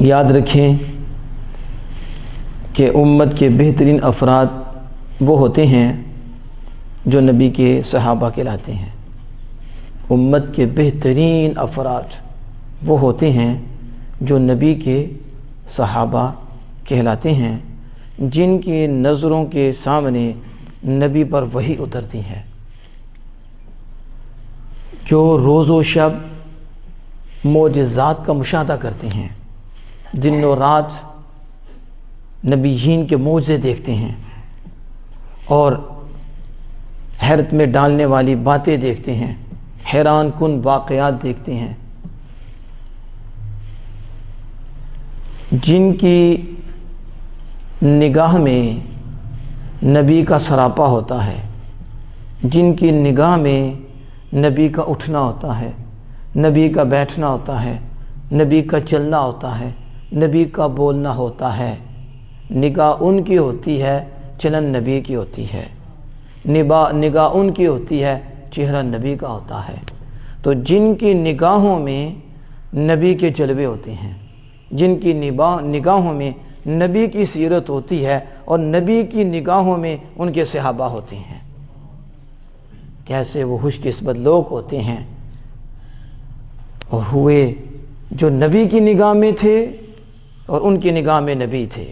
یاد رکھیں کہ امت کے بہترین افراد وہ ہوتے ہیں جو نبی کے صحابہ کہلاتے ہیں۔ امت کے بہترین افراد وہ ہوتے ہیں جو نبی کے صحابہ کہلاتے ہیں، جن کی نظروں کے سامنے نبی پر وحی اترتی ہے، جو روز و شب معجزات کا مشاہدہ کرتے ہیں، دن و رات نبیین کے معجزے دیکھتے ہیں اور حیرت میں ڈالنے والی باتیں دیکھتے ہیں، حیران کن واقعات دیکھتے ہیں، جن کی نگاہ میں نبی کا سراپا ہوتا ہے، جن کی نگاہ میں نبی کا اٹھنا ہوتا ہے، نبی کا بیٹھنا ہوتا ہے، نبی کا چلنا ہوتا ہے، نبی کا بولنا ہوتا ہے۔ نگاہ ان کی ہوتی ہے، چلن نبی کی ہوتی ہے، نگاہ ان کی ہوتی ہے، چہرہ نبی کا ہوتا ہے۔ تو جن کی نگاہوں میں نبی کے جلوے ہوتے ہیں، جن کی نگاہوں میں نبی کی سیرت ہوتی ہے اور نبی کی نگاہوں میں ان کے صحابہ ہوتے ہیں، کیسے وہ خوش قسمت لوگ ہوتے ہیں اور ہوئے جو نبی کی نگاہ میں تھے اور ان کی نگاہ میں نبی تھے۔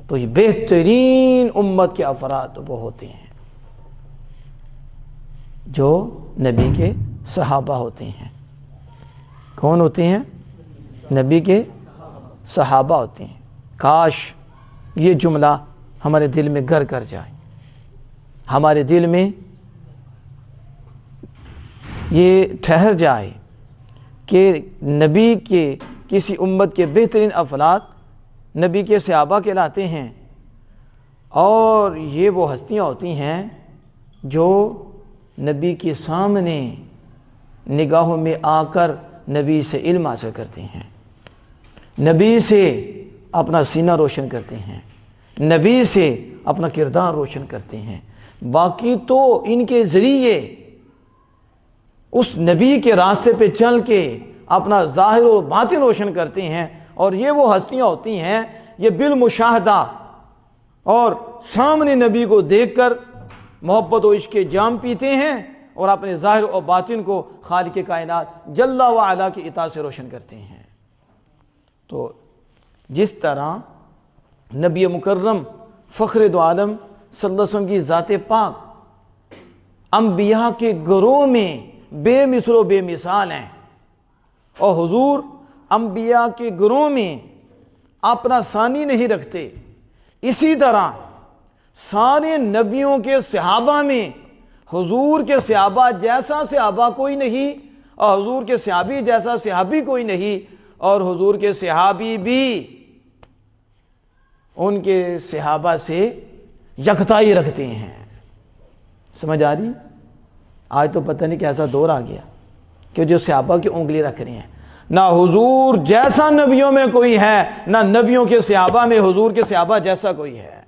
تو یہ بہترین امت کے افراد وہ ہوتے ہیں جو نبی کے صحابہ ہوتے ہیں۔ کون ہوتے ہیں؟ نبی کے صحابہ ہوتے ہیں۔ کاش یہ جملہ ہمارے دل میں گھر کر جائے، ہمارے دل میں یہ ٹھہر جائے کہ نبی کے کسی امت کے بہترین افراد نبی کے صحابہ کہلاتے ہیں، اور یہ وہ ہستیاں ہوتی ہیں جو نبی کے سامنے نگاہوں میں آ کر نبی سے علم حاصل کرتے ہیں، نبی سے اپنا سینہ روشن کرتے ہیں، نبی سے اپنا کردار روشن کرتے ہیں۔ باقی تو ان کے ذریعے اس نبی کے راستے پہ چل کے اپنا ظاہر و باطن روشن کرتے ہیں، اور یہ وہ ہستیاں ہوتی ہیں یہ بالمشاہدہ اور سامنے نبی کو دیکھ کر محبت و عشق کے جام پیتے ہیں اور اپنے ظاہر و باطن کو خالق کائنات جل و علا کی اطاعت سے روشن کرتے ہیں۔ تو جس طرح نبی مکرم فخر دو عالم صلی اللہ علیہ وسلم کی ذات پاک انبیاء کے گروہ میں بے مثل و بے مثال ہیں، اور حضور انبیاء کے گروہ میں اپنا ثانی نہیں رکھتے، اسی طرح سارے نبیوں کے صحابہ میں حضور کے صحابہ جیسا صحابہ کوئی نہیں، اور حضور کے صحابی جیسا صحابی کوئی نہیں، اور حضور کے صحابی بھی ان کے صحابہ سے یکتائی رکھتے ہیں۔ سمجھ آ رہی؟ آج تو پتہ نہیں کیسا دور آ گیا کہ جو صحابہ کی انگلی رکھ رہے ہیں، نہ حضور جیسا نبیوں میں کوئی ہے، نہ نبیوں کے صحابہ میں حضور کے صحابہ جیسا کوئی ہے۔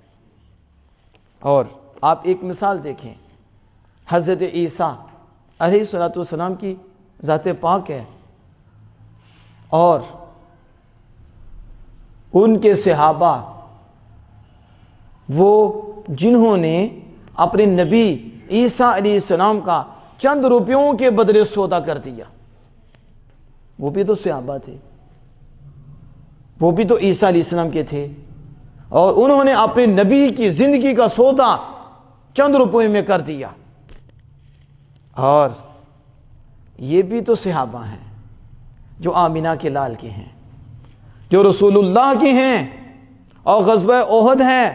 اور آپ ایک مثال دیکھیں، حضرت عیسیٰ علیہ السلام کی ذات پاک ہے، اور ان کے صحابہ وہ جنہوں نے اپنے نبی عیسیٰ علیہ السلام کا چند روپیوں کے بدلے سودا کر دیا، وہ بھی تو صحابہ تھے، وہ بھی تو عیسیٰ علیہ السلام کے تھے، اور انہوں نے اپنے نبی کی زندگی کا سودا چند روپے میں کر دیا۔ اور یہ بھی تو صحابہ ہیں جو آمینہ کے لال کے ہیں، جو رسول اللہ کے ہیں، اور غزوہ احد ہے،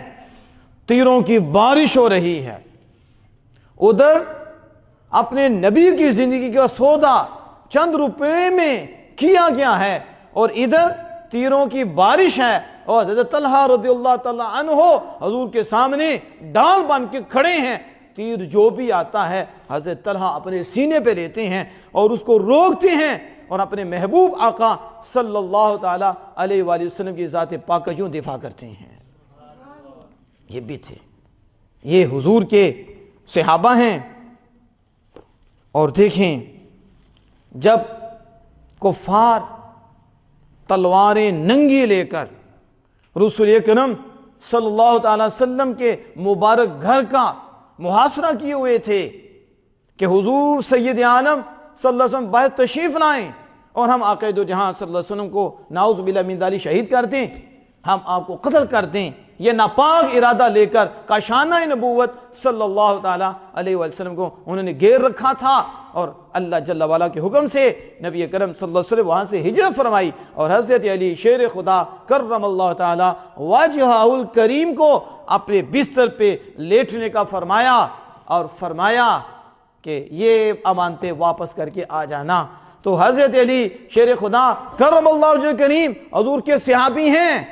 تیروں کی بارش ہو رہی ہے، ادھر اپنے نبی کی زندگی کا سودا چند روپے میں کیا گیا ہے، اور ادھر تیروں کی بارش ہے، اور حضرت طلحہ رضی اللہ تعالیٰ عنہ حضور کے سامنے ڈال بن کے کھڑے ہیں، تیر جو بھی آتا ہے حضرت طلحہ اپنے سینے پہ لیتے ہیں اور اس کو روکتے ہیں، اور اپنے محبوب آقا صلی اللہ تعالیٰ علیہ وآلہ وسلم کی ذات پاک کا یوں دفاع کرتے ہیں۔ یہ بھی تھے، یہ حضور کے صحابہ ہیں۔ اور دیکھیں، جب کفار تلواریں ننگی لے کر رسول اکرم صلی اللہ تعالی وسلم کے مبارک گھر کا محاصرہ کیے ہوئے تھے کہ حضور سید عالم صلی اللہ علیہ وسلم باہر تشریف لائیں اور ہم آقا دو جہاں صلی اللہ علیہ وسلم کو نعوذ باللہ من ذالک شہید کر دیں، ہم آپ کو قتل کر دیں۔ یہ ناپاک ارادہ لے کر کاشانہ نبوت صلی اللہ تعالیٰ علیہ وسلم کو انہوں نے گھیر رکھا تھا، اور اللہ جل وعلا کے حکم سے نبی کرم صلی اللہ علیہ وسلم وہاں سے ہجرت فرمائی، اور حضرت علی شیر خدا کرم اللہ تعالیٰ واجہہ الکریم کو اپنے بستر پہ لیٹنے کا فرمایا، اور فرمایا کہ یہ امانتیں واپس کر کے آ جانا۔ تو حضرت علی شیر خدا کرم اللہ وجہ کریم حضور کے صحابی ہیں،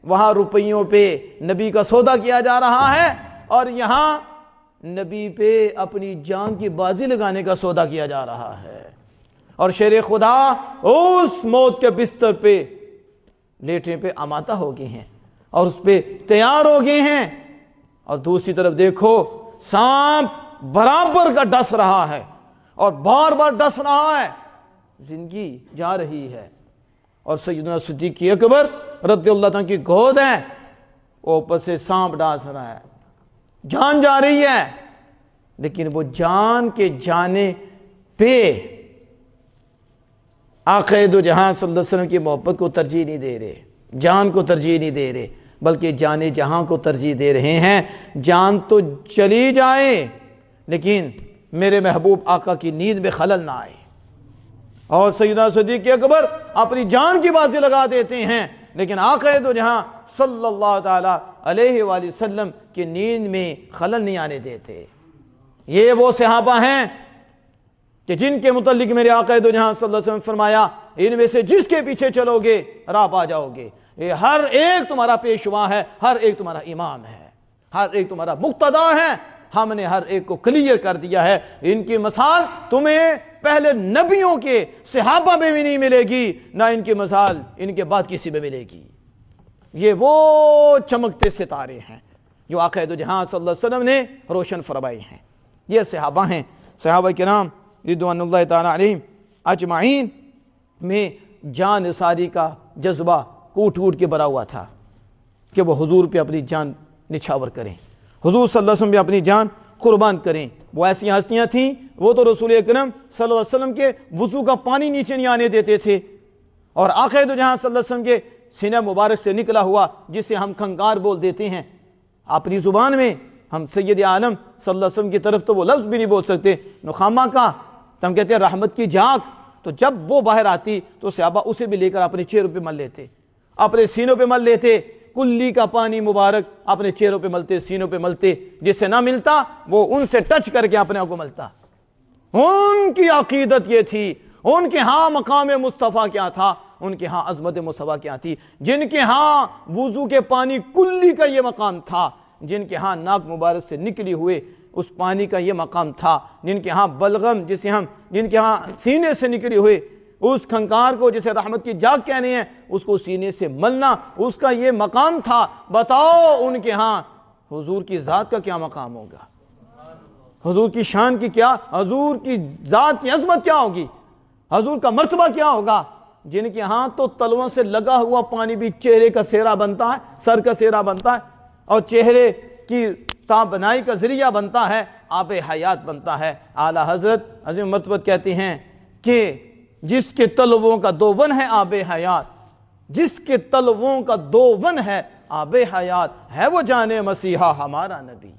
وہاں روپیوں پہ نبی کا سودا کیا جا رہا ہے، اور یہاں نبی پہ اپنی جان کی بازی لگانے کا سودا کیا جا رہا ہے، اور شیر خدا اس موت کے بستر پہ لیٹنے پہ آمادہ ہو گئے ہیں اور اس پہ تیار ہو گئے ہیں، اور دوسری طرف دیکھو سانپ برابر کا ڈس رہا ہے اور بار بار ڈس رہا ہے، زندگی جا رہی ہے، اور سیدنا صدیق اکبر رضی اللہ عنہ کی گود ہے، وہ اوپر سے سانپ ڈاس رہا ہے، جان جا رہی ہے، لیکن وہ جان کے جانے پہ آقا دو جہاں صلی اللہ علیہ وسلم کی محبت کو ترجیح نہیں دے رہے، جان کو ترجیح نہیں دے رہے، بلکہ جان جہاں کو ترجیح دے رہے ہیں۔ جان تو چلی جائے لیکن میرے محبوب آقا کی نیند میں خلل نہ آئے، اور سیدنا صدیق اکبر اپنی جان کی بازی لگا دیتے ہیں، لیکن آقا دو جہاں صلی اللہ تعالیٰ علیہ وآلہ وسلم کی نیند میں خلل نہیں آنے دیتے۔ یہ وہ صحابہ ہیں کہ جن کے متعلق میرے آقا دو جہاں صلی اللہ علیہ وسلم فرمایا، ان میں سے جس کے پیچھے چلو گے راہ پا جاؤ گے، یہ ہر ایک تمہارا پیشوا ہے، ہر ایک تمہارا امام ہے، ہر ایک تمہارا مقتدا ہے۔ ہم نے ہر ایک کو کلیئر کر دیا ہے، ان کی مثال تمہیں پہلے نبیوں کے صحابہ میں بھی نہیں ملے گی، نہ ان کی مثال ان کے بعد کسی میں ملے گی۔ یہ وہ چمکتے ستارے ہیں جو آقا دو جہاں صلی اللہ علیہ وسلم نے روشن فرمائے ہیں۔ یہ صحابہ ہیں، صحابہ کرام رضوان اللہ تعالیٰ علیہم اجمعین میں جان نثاری کا جذبہ کوٹ کوٹ کے بھرا ہوا تھا کہ وہ حضور پہ اپنی جان نچھاور کریں، حضور صلی اللہ علیہ وسلم پہ اپنی جان قربان کریں۔ وہ ایسی ہستیاں تھیں، وہ تو رسول اکرم صلی اللہ علیہ وسلم کے وضو کا پانی نیچے نہیں آنے دیتے تھے، اور آقا دو جہاں صلی اللہ علیہ وسلم کے سینہ مبارک سے نکلا ہوا جسے ہم کھنگار بول دیتے ہیں، اپنی زبان میں ہم سید عالم صلی اللہ علیہ وسلم کی طرف تو وہ لفظ بھی نہیں بول سکتے، نخامہ کا تو ہم کہتے ہیں رحمت کی جھاگ، تو جب وہ باہر آتی تو صحابہ اسے بھی لے کر اپنے چہروں پہ مل لیتے، اپنے سینوں پہ مل لیتے، کلی کا پانی مبارک اپنے چہروں پہ ملتے، سینوں پہ ملتے، جس سے نہ ملتا وہ ان سے ٹچ کر کے اپنے آپ کو ملتا۔ ان کی عقیدت یہ تھی، ان کے ہاں مقام مصطفیٰ کیا تھا، ان کے ہاں عظمت مصطفیٰ کیا تھی، جن کے ہاں وضو کے پانی کلی کا یہ مقام تھا، جن کے ہاں ناک مبارک سے نکلی ہوئے اس پانی کا یہ مقام تھا، جن کے ہاں بلغم جن کے ہاں سینے سے نکلی ہوئے اس کھنکار کو جسے رحمت کی جاگ کہنے ہیں، اس کو سینے سے ملنا، اس کا یہ مقام تھا۔ بتاؤ ان کے ہاں حضور کی ذات کا کیا مقام ہوگا، حضور کی شان کی کیا، حضور کی ذات کی عظمت کیا ہوگی، حضور کا مرتبہ کیا ہوگا، جن کے ہاں تو تلووں سے لگا ہوا پانی بھی چہرے کا سہرا بنتا ہے، سر کا سہرا بنتا ہے، اور چہرے کی تابنائی کا ذریعہ بنتا ہے، آب حیات بنتا ہے۔ اعلیٰ حضرت عظیم مرتبت کہتے ہیں کہ جس کے تلووں کا دوون ہے آب حیات، جس کے تلووں کا دوون ہے آب حیات، ہے وہ جانے مسیحا ہمارا نبی،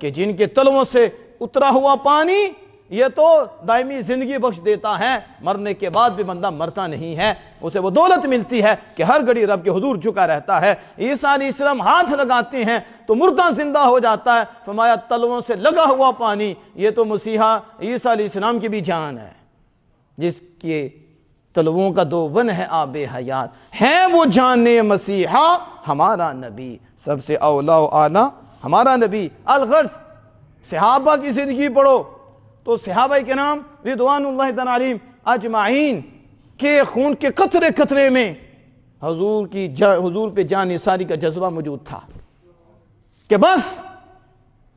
کہ جن کے تلووں سے اترا ہوا پانی یہ تو دائمی زندگی بخش دیتا ہے، مرنے کے بعد بھی بندہ مرتا نہیں ہے، اسے وہ دولت ملتی ہے کہ ہر گھڑی رب کے حضور جھکا رہتا ہے۔ عیسیٰ علیہ السلام ہاتھ لگاتے ہیں تو مردہ زندہ ہو جاتا ہے، فرمایا تلووں سے لگا ہوا پانی یہ تو مسیحا عیسیٰ علیہ السلام کی بھی جان ہے، جس کے تلووں کا دوون ہے آب حیات، ہے وہ جانے مسیحا ہمارا نبی، سب سے اولا و اعلیٰ ہمارا نبی۔ الغرض صحابہ کی زندگی پڑھو تو صحابہ کرام رضوان اللہ تعالیٰ علیہم اجمعین کے خون کے قطرے قطرے میں حضور پہ جان نثاری کا جذبہ موجود تھا، کہ بس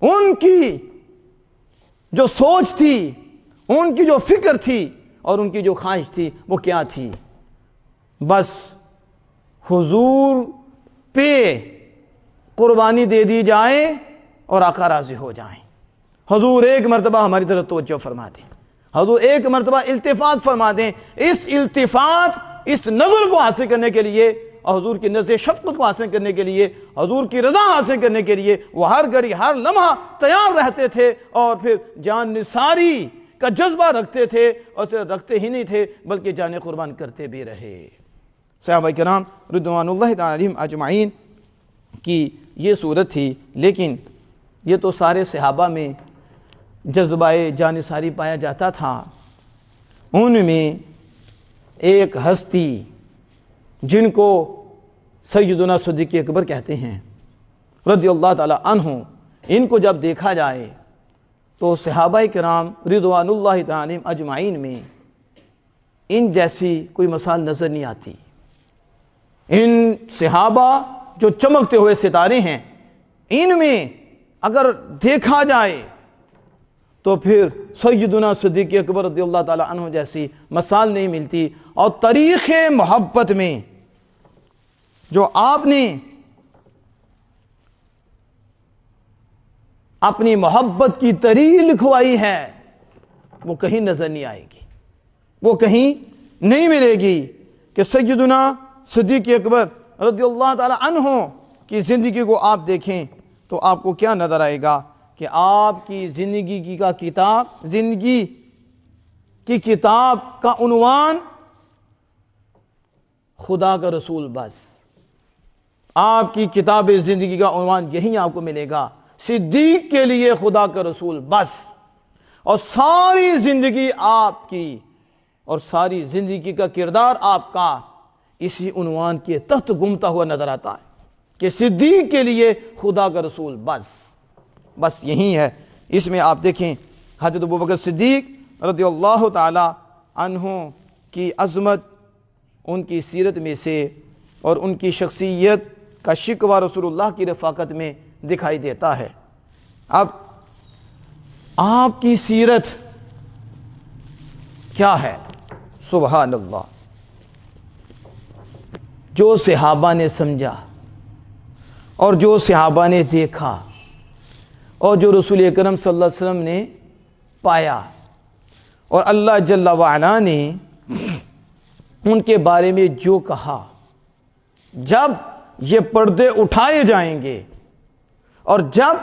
ان کی جو سوچ تھی، ان کی جو فکر تھی اور ان کی جو خواہش تھی وہ کیا تھی، بس حضور پہ قربانی دے دی جائے اور آقا راضی ہو جائیں۔ حضور ایک مرتبہ ہماری طرف توجہ فرما دیں، حضور ایک مرتبہ التفات فرما دیں۔ اس التفات، اس نظر کو حاصل کرنے کے لیے اور حضور کی نظر شفقت کو حاصل کرنے کے لیے، حضور کی رضا حاصل کرنے کے لیے وہ ہر گھڑی ہر لمحہ تیار رہتے تھے، اور پھر جان نثاری کا جذبہ رکھتے تھے، اور صرف رکھتے ہی نہیں تھے بلکہ جانیں قربان کرتے بھی رہے۔ صحابہ کرام رضوان اللہ تعالی علیہم اجمعین کی یہ صورت تھی، لیکن یہ تو سارے صحابہ میں جذبہ جانثاری پایا جاتا تھا۔ ان میں ایک ہستی جن کو سیدنا صدیق اکبر کہتے ہیں رضی اللہ تعالی عنہ، ان کو جب دیکھا جائے تو صحابہ کرام رضوان اللہ تعالی اجمعین میں ان جیسی کوئی مثال نظر نہیں آتی۔ ان صحابہ جو چمکتے ہوئے ستارے ہیں، ان میں اگر دیکھا جائے تو پھر سیدنا صدیق اکبر رضی اللہ تعالی عنہ جیسی مثال نہیں ملتی۔ اور تاریخ محبت میں جو آپ نے اپنی محبت کی تاریخ لکھوائی ہے وہ کہیں نظر نہیں آئے گی، وہ کہیں نہیں ملے گی کہ سیدنا صدیق اکبر رضی اللہ تعالی عنہ کی زندگی کو آپ دیکھیں تو آپ کو کیا نظر آئے گا کہ آپ کی زندگی کا کتاب، زندگی کی کتاب کا عنوان خدا کا رسول بس۔ آپ کی کتاب زندگی کا عنوان یہی آپ کو ملے گا، صدیق کے لیے خدا کا رسول بس۔ اور ساری زندگی آپ کی اور ساری زندگی کا کردار آپ کا اسی عنوان کے تحت گمتا ہوا نظر آتا ہے کہ صدیق کے لیے خدا کا رسول بس یہی ہے۔ اس میں آپ دیکھیں حضرت ابوبکر صدیق رضی اللہ تعالی عنہ کی عظمت ان کی سیرت میں سے اور ان کی شخصیت کا شکوہ رسول اللہ کی رفاقت میں دکھائی دیتا ہے۔ اب آپ کی سیرت کیا ہے؟ سبحان اللہ، جو صحابہ نے سمجھا اور جو صحابہ نے دیکھا اور جو رسول اکرم صلی اللہ علیہ وسلم نے پایا، اور اللہ جل وعلا نے ان کے بارے میں جو کہا، جب یہ پردے اٹھائے جائیں گے اور جب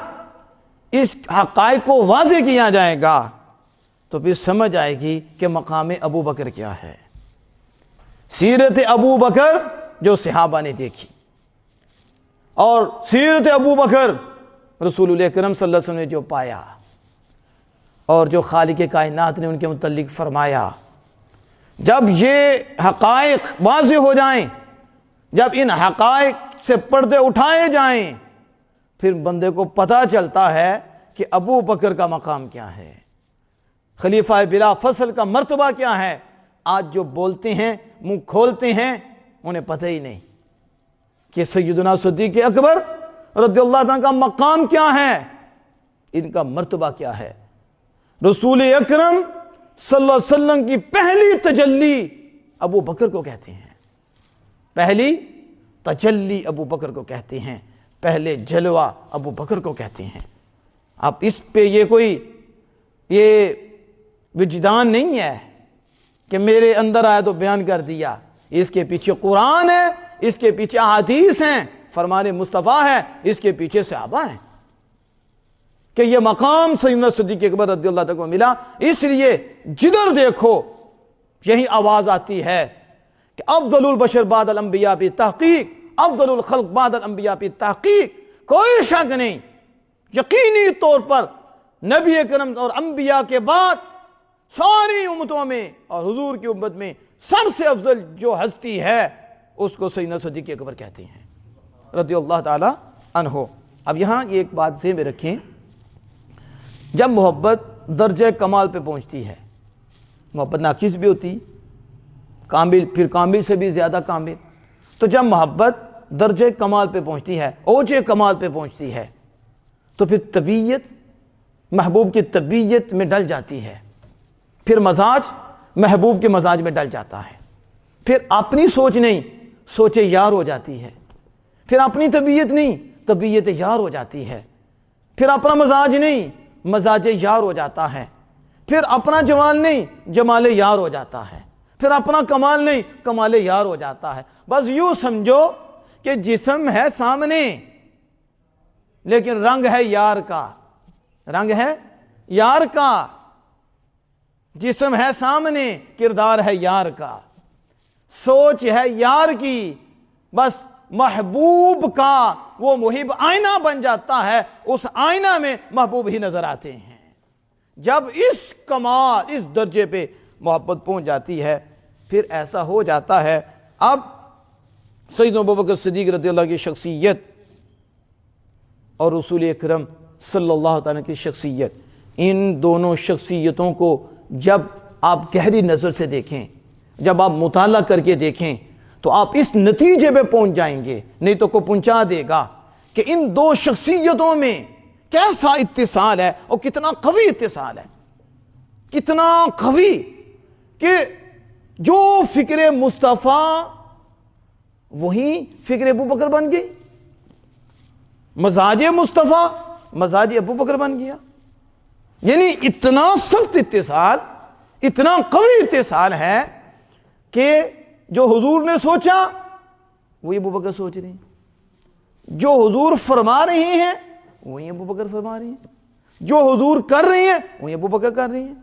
اس حقائق کو واضح کیا جائے گا تو پھر سمجھ آئے گی کہ مقام ابو بکر کیا ہے۔ سیرت ابو بکر جو صحابہ نے دیکھی، اور سیرت ابو بکر رسول اللہ اکرم صلی اللہ علیہ وسلم نے جو پایا، اور جو خالق کائنات نے ان کے متعلق فرمایا، جب یہ حقائق واضح ہو جائیں، جب ان حقائق سے پردے اٹھائے جائیں، پھر بندے کو پتہ چلتا ہے کہ ابو بکر کا مقام کیا ہے، خلیفہ بلا فصل کا مرتبہ کیا ہے۔ آج جو بولتے ہیں، منہ کھولتے ہیں، انہیں پتہ ہی نہیں کہ سیدنا صدیق اکبر رضی اللہ عنہ کا مقام کیا ہے، ان کا مرتبہ کیا ہے۔ رسول اکرم صلی اللہ علیہ وسلم کی پہلی تجلی ابو بکر کو کہتے ہیں، پہلی تجلی ابو بکر کو کہتے ہیں، پہلے جلوہ ابو بکر کو کہتے ہیں۔ اب اس پہ یہ وجدان نہیں ہے کہ میرے اندر آیا تو بیان کر دیا، اس کے پیچھے قرآن ہے، اس کے پیچھے احادیث ہیں، فرمان مصطفیٰ ہے، اس کے پیچھے صحابہ ہیں کہ یہ مقام سیدنا صدیق اکبر رضی اللہ عنہ کو ملا۔ اس لیے جدھر دیکھو یہی آواز آتی ہے کہ افضل البشر بعد الانبیاء بالتحقیق، افضل الخلق بعد الانبیاء بالتحقیق۔ کوئی شک نہیں، یقینی طور پر نبی اکرم اور انبیاء کے بعد ساری امتوں میں اور حضور کی امت میں سب سے افضل جو ہستی ہے اس کو سیدنا صدیق اکبر کہتے ہیں رضی اللہ تعالی عنہ۔ اب یہاں یہ ایک بات ذہن میں رکھیں، جب محبت درجہ کمال پہ پہنچتی ہے، محبت ناقص بھی ہوتی، کامل، پھر کامل سے بھی زیادہ کامل، تو جب محبت درجہ کمال پہ پہنچتی ہے، اوج کمال پہ پہنچتی ہے، تو پھر طبیعت محبوب کی طبیعت میں ڈل جاتی ہے، پھر مزاج محبوب کے مزاج میں ڈل جاتا ہے۔ پھر اپنی سوچ نہیں، سوچ یار ہو جاتی ہے، پھر اپنی طبیعت نہیں، طبیعت یار ہو جاتی ہے، پھر اپنا مزاج نہیں، مزاج یار ہو جاتا ہے، پھر اپنا جمال نہیں، جمال یار ہو جاتا ہے، پھر اپنا کمال نہیں، کمال یار ہو جاتا ہے۔ بس یوں سمجھو کہ جسم ہے سامنے لیکن رنگ ہے یار کا، رنگ ہے یار کا، جسم ہے سامنے کردار ہے یار کا، سوچ ہے یار کی، بس محبوب کا وہ محب آئینہ بن جاتا ہے، اس آئینہ میں محبوب ہی نظر آتے ہیں۔ جب اس کمال، اس درجے پہ محبت پہنچ جاتی ہے پھر ایسا ہو جاتا ہے۔ اب سیدنا ابوبکر صدیق رضی اللہ کی شخصیت اور رسول اکرم صلی اللہ تعالیٰ کی شخصیت، ان دونوں شخصیتوں کو جب آپ گہری نظر سے دیکھیں، جب آپ مطالعہ کر کے دیکھیں تو آپ اس نتیجے پہ پہنچ جائیں گے، نہیں تو کو پہنچا دے گا کہ ان دو شخصیتوں میں کیسا اتصال ہے اور کتنا قوی اتصال ہے، کتنا قوی کہ جو فکر مصطفیٰ وہی فکر ابوبکر بن گئی، مزاج مصطفیٰ مزاج ابوبکر بن گیا۔ یعنی اتنا سخت اتصال، اتنا قوی اتصال ہے کہ جو حضور نے سوچا وہی ابوبکر سوچ رہے ہیں، جو حضور فرما رہے ہیں وہی ابوبکر فرما رہے ہیں، جو حضور کر رہے ہیں وہی ابوبکر کر رہے ہیں۔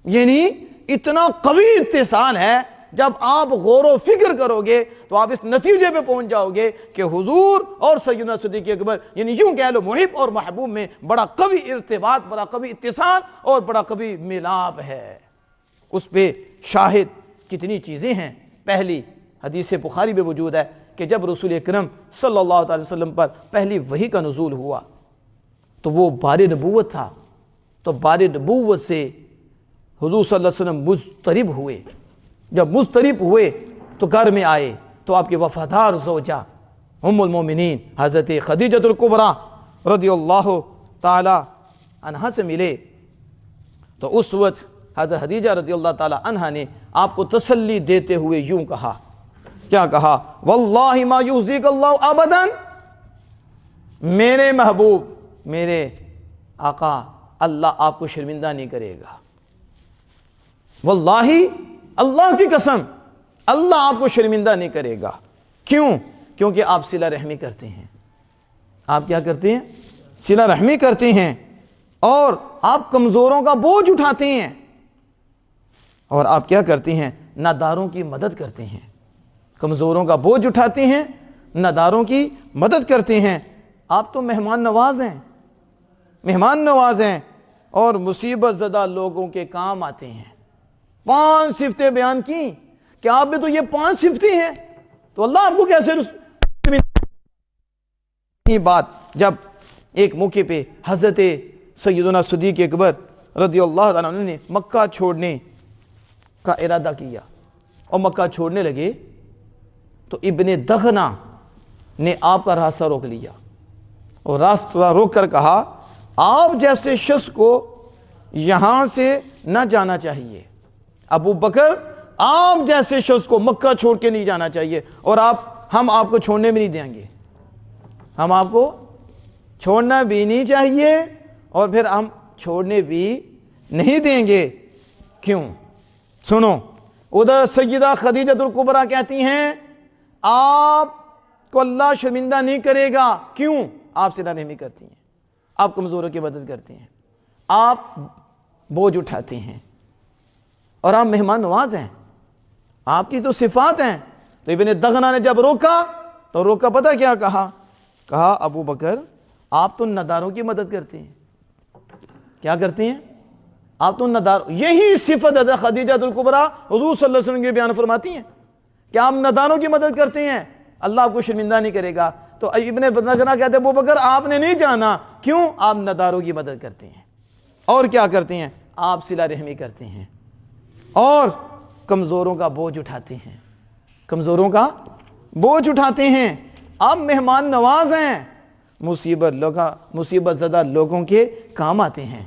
یعنی اتنا قوی اتصال ہے، جب آپ غور و فکر کرو گے تو آپ اس نتیجے پہ پہنچ جاؤ گے کہ حضور اور سیدنا صدیق اکبر، یعنی یوں کہہ لو محب اور محبوب میں بڑا قوی ارتباط، بڑا قوی اتصال اور بڑا قوی ملاپ ہے۔ اس پہ شاہد کتنی چیزیں ہیں۔ پہلی حدیث بخاری میں موجود ہے کہ جب رسول اکرم صلی اللہ علیہ وسلم پر پہلی وحی کا نزول ہوا تو وہ بار نبوت تھا، تو بار نبوت سے حضور صلی اللہ علیہ وسلم مضطرب ہوئے۔ جب مضطرب ہوئے تو گھر میں آئے تو آپ کے وفادار زوجہ ام المومنین حضرت خدیجہ الکبریٰ رضی اللہ تعالی عنہا سے ملے، تو اس وقت حضرت خدیجہ رضی اللہ تعالی عنہا نے آپ کو تسلی دیتے ہوئے یوں کہا، کیا کہا؟ واللہ ما یخزیک اللہ ابدا، میرے محبوب، میرے آقا، اللہ آپ کو شرمندہ نہیں کرے گا۔ واللہ، اللہ کی قسم، اللہ آپ کو شرمندہ نہیں کرے گا۔ کیوں؟ کیونکہ آپ صلہ رحمی کرتے ہیں۔ آپ کیا کرتے ہیں؟ صلہ رحمی کرتے ہیں، اور آپ کمزوروں کا بوجھ اٹھاتے ہیں، اور آپ کیا کرتے ہیں؟ ناداروں کی مدد کرتے ہیں۔ کمزوروں کا بوجھ اٹھاتے ہیں، ناداروں کی مدد کرتے ہیں۔ آپ تو مہمان نواز ہیں، مہمان نواز ہیں، اور مصیبت زدہ لوگوں کے کام آتے ہیں۔ 5 صفتیں بیان کی کہ آپ میں تو یہ 5 صفتیں ہیں، تو اللہ آپ کو کیسے یہ بات جب ایک موقع پہ حضرت سیدنا صدیق اکبر رضی اللہ عنہ نے مکہ چھوڑنے کا ارادہ کیا اور مکہ چھوڑنے لگے تو ابن دغنہ نے آپ کا راستہ روک لیا اور راستہ روک کر کہا، آپ جیسے شخص کو یہاں سے نہ جانا چاہیے، ابو بکر آپ جیسے شخص کو مکہ چھوڑ کے نہیں جانا چاہیے، اور ہم آپ کو چھوڑنے بھی نہیں دیں گے، ہم آپ کو چھوڑنا بھی نہیں چاہیے اور پھر ہم چھوڑنے بھی نہیں دیں گے۔ کیوں؟ سنو، ادھر سیدہ خدیجہ الکبریٰ کہتی ہیں آپ کو اللہ شرمندہ نہیں کرے گا۔ کیوں؟ آپ صلہ رحمی کرتی ہیں، آپ کمزوروں کی مدد کرتے ہیں، آپ بوجھ اٹھاتے ہیں، اور آپ مہمان نواز ہیں، آپ کی تو صفات ہیں۔ تو ابن دغنہ نے جب روکا تو روکا پتہ کیا کہا؟ کہا ابو بکر آپ تو نداروں کی مدد کرتے ہیں۔ کیا کرتے ہیں؟ آپ تو ندار، یہی صفت حضرت خدیجہ الکبریٰ حضور صلی اللہ علیہ وسلم کے بیان فرماتی ہیں کہ آپ نداروں کی مدد کرتے ہیں، اللہ آپ کو شرمندہ نہیں کرے گا۔ تو ابن دغنہ کہتے ہیں ابو بکر آپ نے نہیں جانا، کیوں؟ آپ نداروں کی مدد کرتے ہیں، اور کیا کرتے ہیں؟ آپ صلہ رحمی کرتے ہیں اور کمزوروں کا بوجھ اٹھاتے ہیں، کمزوروں کا بوجھ اٹھاتے ہیں، آپ مہمان نواز ہیں، مصیبت زدہ لوگوں کے کام آتے ہیں،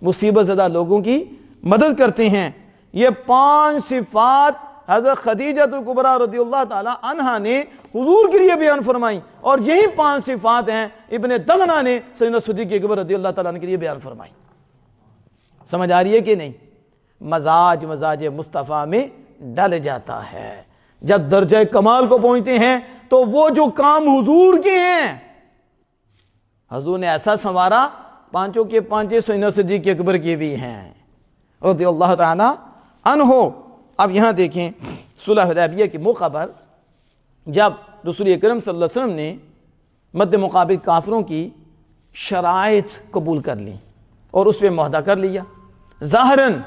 مصیبت زدہ لوگوں کی مدد کرتے ہیں۔ یہ 5 صفات حضرت خدیجہ الکبریٰ رضی اللہ تعالی عنہا نے حضور کے لیے بیان فرمائی، اور یہی 5 صفات ہیں ابن دغنہ نے سیدنا صدیق اکبر رضی اللہ تعالیٰ عنہ کے لیے بیان فرمائی۔ سمجھ آ رہی ہے کہ نہیں؟ مزاج مصطفیٰ میں ڈل جاتا ہے۔ جب درجہ کمال کو پہنچتے ہیں تو وہ جو کام حضور کے ہیں، حضور نے ایسا سنوارا، 5 کے 5 سیدنا صدیق اکبر کے بھی ہیں رضی اللہ تعالی عنہ۔ اب یہاں دیکھیں صلح حدیبیہ کے موقع پر جب رسول اکرم صلی اللہ علیہ وسلم نے مد مقابل کافروں کی شرائط قبول کر لی اور اس پہ معاہدہ کر لیا، ظاہراً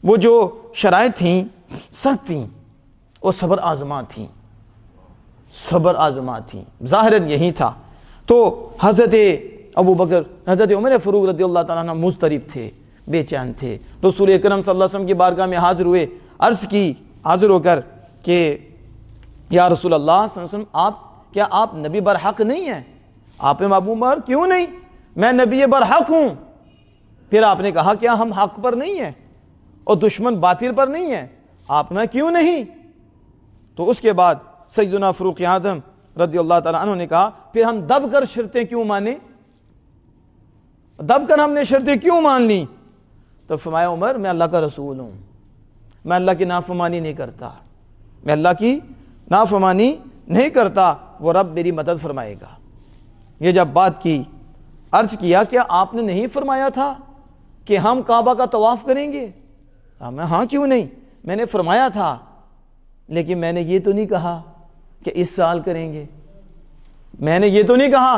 وہ جو شرائط تھیں سخت تھیں اور صبر آزمات تھیں، ظاہراً یہی تھا۔ تو حضرت ابو بکر، حضرت عمر فاروق رضی اللہ تعالیٰ عنہ مضطرب تھے، بے چین تھے، رسول اکرم صلی اللہ علیہ وسلم کی بارگاہ میں حاضر ہوئے، عرض کی حاضر ہو کر کہ یا رسول اللہ صلی اللہ علیہ وسلم، کیا آپ نبی برحق نہیں ہیں؟ آپ معصوم پر کیوں نہیں؟ میں نبی برحق ہوں۔ پھر آپ نے کہا کیا ہم حق پر نہیں ہیں اور دشمن باطل پر نہیں ہیں؟ آپ میں کیوں نہیں؟ تو اس کے بعد سیدنا فاروق اعظم رضی اللہ تعالیٰ عنہ نے کہا پھر ہم دب کر شرطیں کیوں مانیں؟ دب کر ہم نے شرطیں کیوں مان لی؟ تو فرمایا عمر، میں اللہ کا رسول ہوں، میں اللہ کی نافرمانی نہیں کرتا، میں اللہ کی نافرمانی نہیں کرتا، وہ رب میری مدد فرمائے گا۔ یہ جب بات کی، عرض کیا کیا آپ نے نہیں فرمایا تھا کہ ہم کعبہ کا طواف کریں گے؟ میں ہاں کیوں نہیں، میں نے فرمایا تھا، لیکن میں نے یہ تو نہیں کہا کہ اس سال کریں گے، میں نے یہ تو نہیں کہا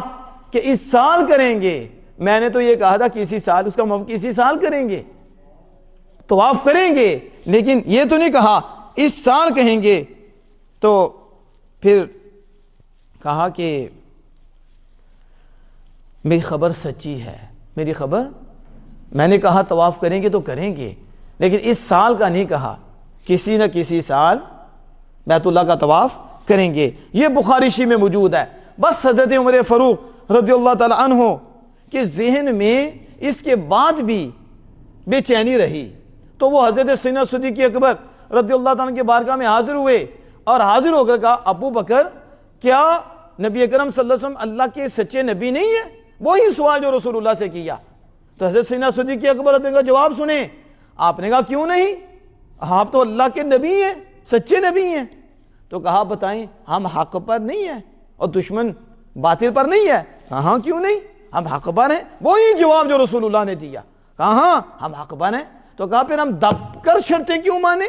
کہ اس سال کریں گے، میں نے تو یہ کہا تھا کسی سال، اس کا کسی سال کریں گے، طواف کریں گے، لیکن یہ تو نہیں کہا اس سال کہیں گے۔ تو پھر کہا کہ میری خبر سچی ہے، میری خبر، میں نے کہا طواف کریں گے تو کریں گے، لیکن اس سال کا نہیں کہا، کسی نہ کسی سال بیت اللہ کا طواف کریں گے۔ یہ بخاری شریف میں موجود ہے۔ بس حضرت عمر فاروق رضی اللہ تعالی عنہ کے ذہن میں اس کے بعد بھی بے چینی رہی، تو وہ حضرت سیدنا صدیق اکبر رضی اللہ تعالیٰ کے بارگاہ میں حاضر ہوئے اور حاضر ہو کر کہا ابو بکر، کیا نبی اکرم صلی اللہ علیہ وسلم اللہ کے سچے نبی نہیں ہیں؟ وہی سوال جو رسول اللہ سے کیا۔ تو حضرت سیدنا صدیق اکبر رضی اللہ کا جواب سنیں، آپ نے کہا کیوں نہیں، آپ تو اللہ کے نبی ہیں، سچے نبی ہیں۔ تو کہا بتائیں ہم حق پر نہیں ہیں اور دشمن باطل پر نہیں ہے؟ کہا کیوں نہیں، ہم حق پر ہیں۔ وہی جواب جو رسول اللہ نے دیا، کہا ہاں ہم حق پر ہیں۔ تو کہا پھر ہم دب کر شرطیں کیوں مانیں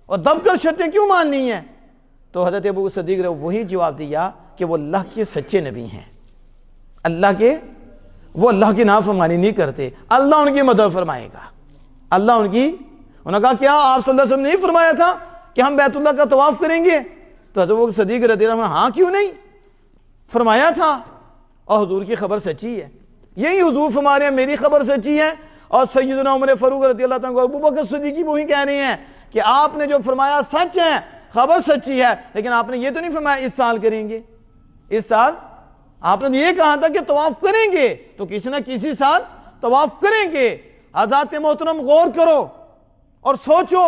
اور دب کر شرطیں کیوں ماننی ہیں؟ تو حضرت ابو صدیق نے وہی جواب دیا کہ وہ اللہ کے سچے نبی ہیں، وہ اللہ کی نافرمانی نہیں کرتے، اللہ ان کی مدد فرمائے گا، اللہ ان کی۔ انہوں نے کہا کیا آپ صلی اللہ علیہ وسلم نے نہیں فرمایا تھا کہ ہم بیت اللہ کا طواف کریں گے؟ تو حضرت ابو صدیق رضی اللہ عنہ ہاں کیوں نہیں، فرمایا تھا، اور حضور کی خبر سچی ہے۔ یہی حضور فرما رہے ہیں میری خبر سچی ہے، اور سیدنا عمر فاروق رضی اللہ تعالیٰ ابو بکر صدیق وہی کہہ رہے ہیں کہ آپ نے جو فرمایا سچ ہے، خبر سچی ہے، لیکن آپ نے یہ تو نہیں فرمایا اس سال کریں گے، اس سال آپ نے یہ کہا تھا کہ طواف کریں گے، تو کسی نہ کسی سال طواف کریں گے۔ حضرات محترم غور کرو اور سوچو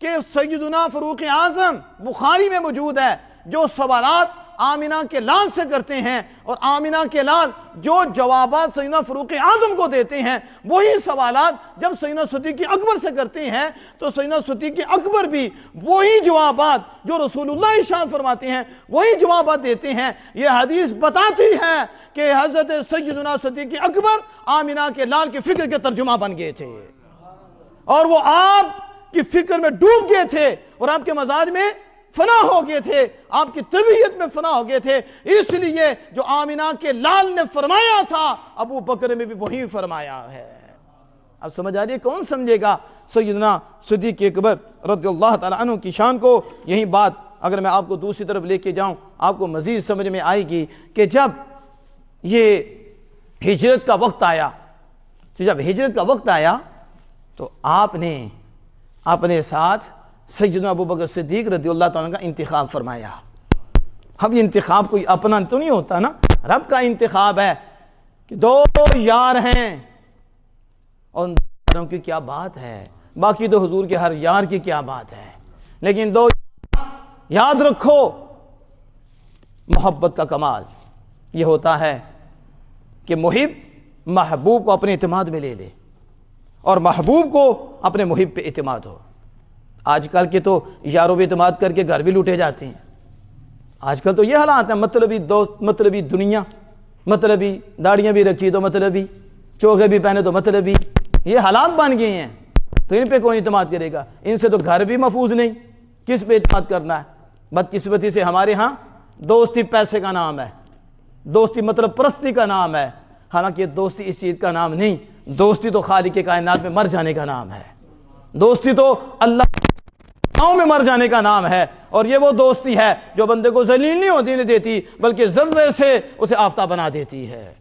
کہ سیدنا فاروق اعظم بخاری میں موجود ہے، جو سوالات آمینہ کے لال سے کرتے ہیں اور آمینہ کے لال جو جوابات سیدنا فاروق اعظم کو دیتے ہیں، وہی سوالات جب سیدنا صدیق اکبر سے کرتے ہیں تو سیدنا صدیق اکبر بھی وہی جوابات جو رسول اللہ ارشاد فرماتے ہیں وہی جوابات دیتے ہیں۔ یہ حدیث بتاتی ہے کہ حضرت سیدنا صدیق اکبر آمینہ کے لال کے فکر کے ترجمہ بن گئے تھے، اور وہ آپ کی فکر میں ڈوب گئے تھے اور آپ کے مزاج میں فنا ہو گئے تھے، آپ کی طبیعت میں فنا ہو گئے تھے۔ اس لیے جو آمینہ کے لال نے فرمایا تھا ابو بکر میں بھی وہی فرمایا ہے۔ اب سمجھ آ رہی ہے کون سمجھے گا سیدنا صدیق اکبر رضی اللہ تعالیٰ عنہ کی شان کو؟ یہی بات اگر میں آپ کو دوسری طرف لے کے جاؤں آپ کو مزید سمجھ میں آئے گی کہ جب یہ ہجرت کا وقت آیا تو آپ نے اپنے ساتھ سیدنا ابو بکر صدیق رضی اللہ تعالیٰ کا انتخاب فرمایا۔ اب یہ انتخاب کوئی اپنا تو نہیں ہوتا نا، رب کا انتخاب ہے کہ دو یار ہیں اور ان یاروں کی کیا بات ہے، باقی تو حضور کے ہر یار کی کیا بات ہے۔ لیکن دو یاد رکھو، محبت کا کمال یہ ہوتا ہے کہ محب محبوب کو اپنے اعتماد میں لے لے اور محبوب کو اپنے محب پہ اعتماد ہو۔ آج کل کے تو یاروں پہ اعتماد کر کے گھر بھی لوٹے جاتے ہیں۔ آج کل تو یہ حالات ہیں، مطلبی دوست، مطلبی دنیا، مطلبی داڑیاں بھی رکھی تو مطلبی، چوکے بھی پہنے تو مطلبی، یہ حالات بن گئے ہیں۔ تو ان پہ کون اعتماد کرے گا؟ ان سے تو گھر بھی محفوظ نہیں، کس پہ اعتماد کرنا ہے؟ بدقسمتی سے ہمارے ہاں دوستی پیسے کا نام ہے، دوستی مطلب پرستی کا نام ہے، حالانکہ دوستی اس چیز کا نام نہیں، دوستی تو خالق کائنات میں مر جانے کا نام ہے، دوستی تو اللہ میں مر جانے کا نام ہے۔ اور یہ وہ دوستی ہے جو بندے کو ذلیل نہیں ہونے دیتی بلکہ ذرے سے اسے آفتاب بنا دیتی ہے۔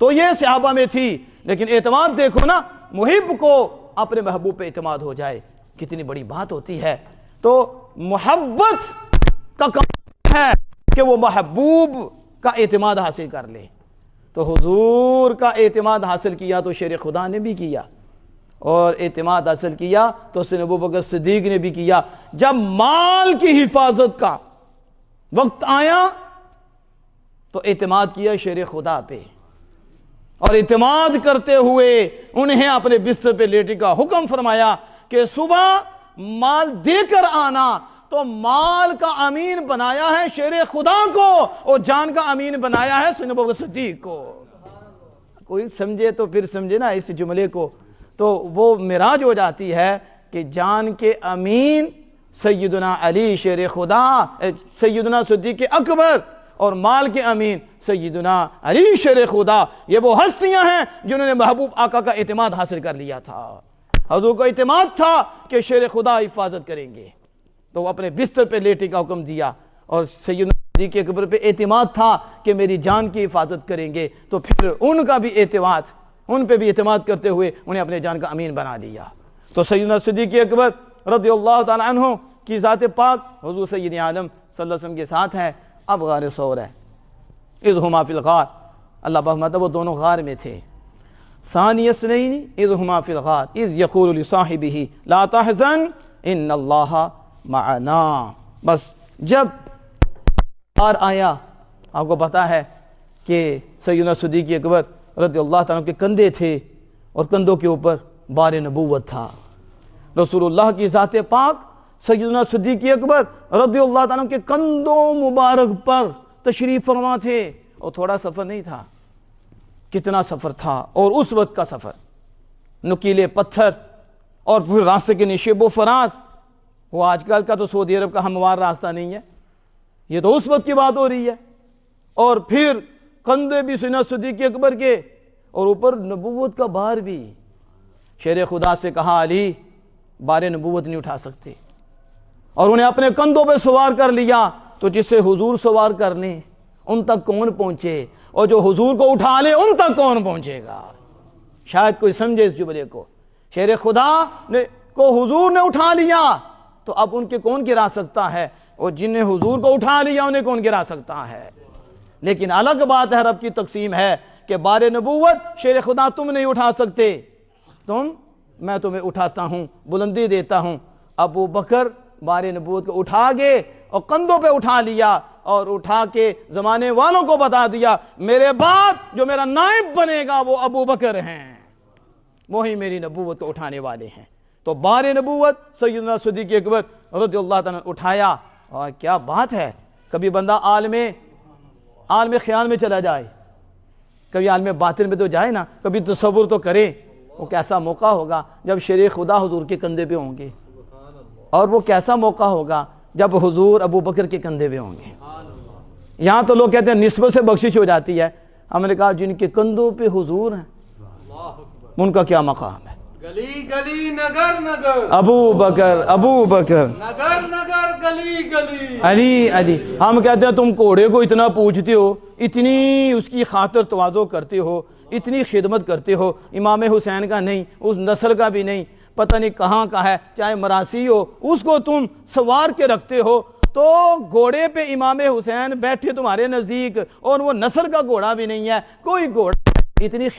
تو یہ صحابہ میں تھی، لیکن اعتماد دیکھو نا، محب کو اپنے محبوب پہ اعتماد ہو جائے، کتنی بڑی بات ہوتی ہے۔ تو محبت کا کام ہے کہ وہ محبوب کا اعتماد حاصل کر لے۔ تو حضور کا اعتماد حاصل کیا تو شیر خدا نے بھی کیا، اور اعتماد حاصل کیا تو سیدنا ابوبکر صدیق نے بھی کیا۔ جب مال کی حفاظت کا وقت آیا تو اعتماد کیا شیر خدا پہ، اور اعتماد کرتے ہوئے انہیں اپنے بستر پہ لیٹنے کا حکم فرمایا کہ صبح مال دے کر آنا۔ تو مال کا امین بنایا ہے شیر خدا کو، اور جان کا امین بنایا ہے سیدنا ابوبکر صدیق کو۔ کوئی سمجھے تو پھر سمجھے نا اس جملے کو، تو وہ معراج ہو جاتی ہے کہ جان کے امین سیدنا علی شیر خدا، سیدنا صدیق اکبر، اور مال کے امین سیدنا علی شیر خدا، یہ وہ ہستیاں ہیں جنہوں نے محبوب آقا کا اعتماد حاصل کر لیا تھا۔ حضور کو اعتماد تھا کہ شیر خدا حفاظت کریں گے، تو وہ اپنے بستر پہ لیٹنے کا حکم دیا، اور سیدنا صدیق اکبر پہ اعتماد تھا کہ میری جان کی حفاظت کریں گے، تو پھر ان کا بھی اعتماد، ان پہ بھی اعتماد کرتے ہوئے انہیں اپنے جان کا امین بنا دیا۔ تو سیدنا صدیق اکبر رضی اللہ تعالیٰ عنہ کی ذات پاک حضور سید عالم صلی اللہ علیہ وسلم کے ساتھ ہے۔ اب غار ثور ہے، اذ ہما فی الغار، اللہ بہمت وہ دونوں غار میں تھے۔ ثانی اثنین اذ ہما فی الغار اذ یقول لصاحبہ لا تحزن ان اللہ معنا۔ بس جب غار آیا، آپ کو پتا ہے کہ سیدنا صدیق اکبر رضی اللہ تعالیٰ کے کندھے تھے، اور کندھوں کے اوپر بار نبوت تھا۔ رسول اللہ کی ذات پاک سیدنا صدیق اکبر رضی اللہ تعالیٰ کے کندھوں مبارک پر تشریف فرما تھے، اور تھوڑا سفر نہیں تھا، کتنا سفر تھا، اور اس وقت کا سفر، نکیلے پتھر، اور پھر راستے کے نشیب و فراز۔ وہ آج کل کا تو سعودی عرب کا ہموار راستہ نہیں ہے، یہ تو اس وقت کی بات ہو رہی ہے۔ اور پھر کندھے بھی سیدنا صدیق اکبر کے، اور اوپر نبوت کا بار بھی۔ شیر خدا سے کہا علی بار نبوت نہیں اٹھا سکتے، اور انہیں اپنے کندھوں پہ سوار کر لیا، تو جس سے حضور سوار کر لیں ان تک کون پہنچے، اور جو حضور کو اٹھا لے ان تک کون پہنچے گا؟ شاید کوئی سمجھے اس جملے کو۔ شیر خدا کو حضور نے اٹھا لیا، تو اب ان کے کون گرا سکتا ہے، اور جنہیں حضور کو اٹھا لیا انہیں کون گرا سکتا ہے؟ لیکن الگ بات ہے، رب کی تقسیم ہے کہ بار نبوت شیر خدا تم نہیں اٹھا سکتے، میں تمہیں اٹھاتا ہوں، بلندی دیتا ہوں۔ ابو بکر بار نبوت کو اٹھا گئے اور کندھوں پہ اٹھا لیا، اور اٹھا کے زمانے والوں کو بتا دیا میرے بعد جو میرا نائب بنے گا وہ ابو بکر ہیں، وہی میری نبوت کو اٹھانے والے ہیں۔ تو بار نبوت سیدنا صدیق اکبر رضی اللہ تعالیٰ نے اٹھایا۔ اور کیا بات ہے، کبھی بندہ عالم خیال میں چلا جائے، کبھی عالم باطن میں تو جائے نا، کبھی تصور تو کرے وہ کیسا موقع ہوگا جب شیر خدا حضور کے کندھے پہ ہوں گے، اور وہ کیسا موقع ہوگا جب حضور ابو بکر کے کندھے پہ ہوں گے۔ یہاں تو لوگ کہتے ہیں نسبت سے بخشش ہو جاتی ہے، ہم نے کہا جن کے کندھوں پہ حضور ہیں ان کا کیا مقام ہے؟ گلی گلی نگر نگر ابو بکر نگر نگر گلی گلی علی علی۔ ہم کہتے ہیں تم کوڑے کو اتنا پوجتے ہو، اتنی اس کی خاطر تواضع کرتے ہو، اتنی خدمت کرتے ہو، امام حسین کا نہیں، اس نسل کا بھی نہیں، پتہ نہیں کہاں کا ہے، چاہے مراسی ہو، اس کو تم سوار کے رکھتے ہو۔ تو گھوڑے پہ امام حسین بیٹھے تمہارے نزدیک، اور وہ نسل کا گھوڑا بھی نہیں ہے، کوئی گھوڑا اتنی